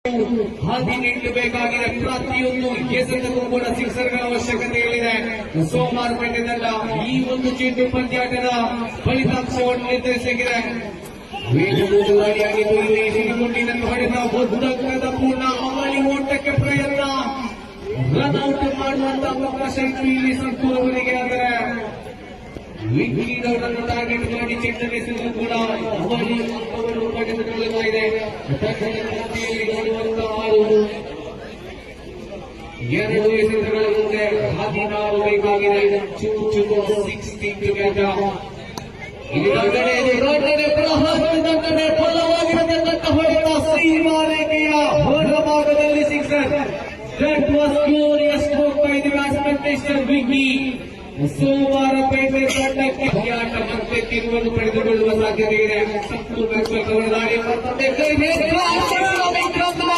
18 ಬೇಕಾಗಿದೆ. ಪ್ರತಿಯೊಂದು ಎಸೆತಕ್ಕೂ ಕೂಡ ಸಿಕ್ಸರ್ಗಳ ಅವಶ್ಯಕತೆ ಇದೆ. ಸೋಮವಾರಪೇಟೆಯಿಂದ ಈ ಒಂದು ಚೆಂಡು ಪಂದ್ಯಾಟದ ಫಲಿತಾಂಶವನ್ನು ನಿರ್ಧರಿಸಿದೆ. ವೇಗವಾಗಿದ್ದು ಇಲ್ಲಿ ಸಿಡಿಗುಂಡಿನನ್ನು ಹೊಡೆದ ಬುದ್ಧಗ್ರದ ಪೂರ್ಣ ಅವಳಿ ಓಟಕ್ಕೆ ಪ್ರಯತ್ನ, ರನ್ಔಟ್ ಮಾಡುವಂತಹ ಅವಕಾಶ ಇತ್ತು ಇಲ್ಲಿ ಸಂತೂರವರಿಗೆ. ಆದರೆ ವಿಕ್ಕಿದವರನ್ನು ಟಾರ್ಗೆಟ್ ಮಾಡಿ ಚೆಂಡನೆಸಲು ಕೂಡ ಅವಳು ಪಡೆದುಕೊಳ್ಳಲಾಗಿದೆ. ನೋಡುವಂತಹ 2 ಎಸೆತಗಳ ಮುಂದೆ 16 ಬೇಕಾಗಿದೆ. 16 ದಂಡನೆ ಫಲವಾಗಿರತಕ್ಕಂಥ ಹೊಡೆತ ಸೀಮಾರೇಖೆಯ ಹೊರಭಾಗದಲ್ಲಿ sixer. That was glorious stroke by the batsman mister Vicky. Somwarpet ತಂಡಕ್ಕೆ ಆಟ ಮತ್ತೆ ತಿರುವನ್ನು ಪಡೆದುಕೊಳ್ಳುವ ಸಾಧ್ಯತೆ ಇದೆ. ಸಂಪೂರ್ಣ ದಾಳಿ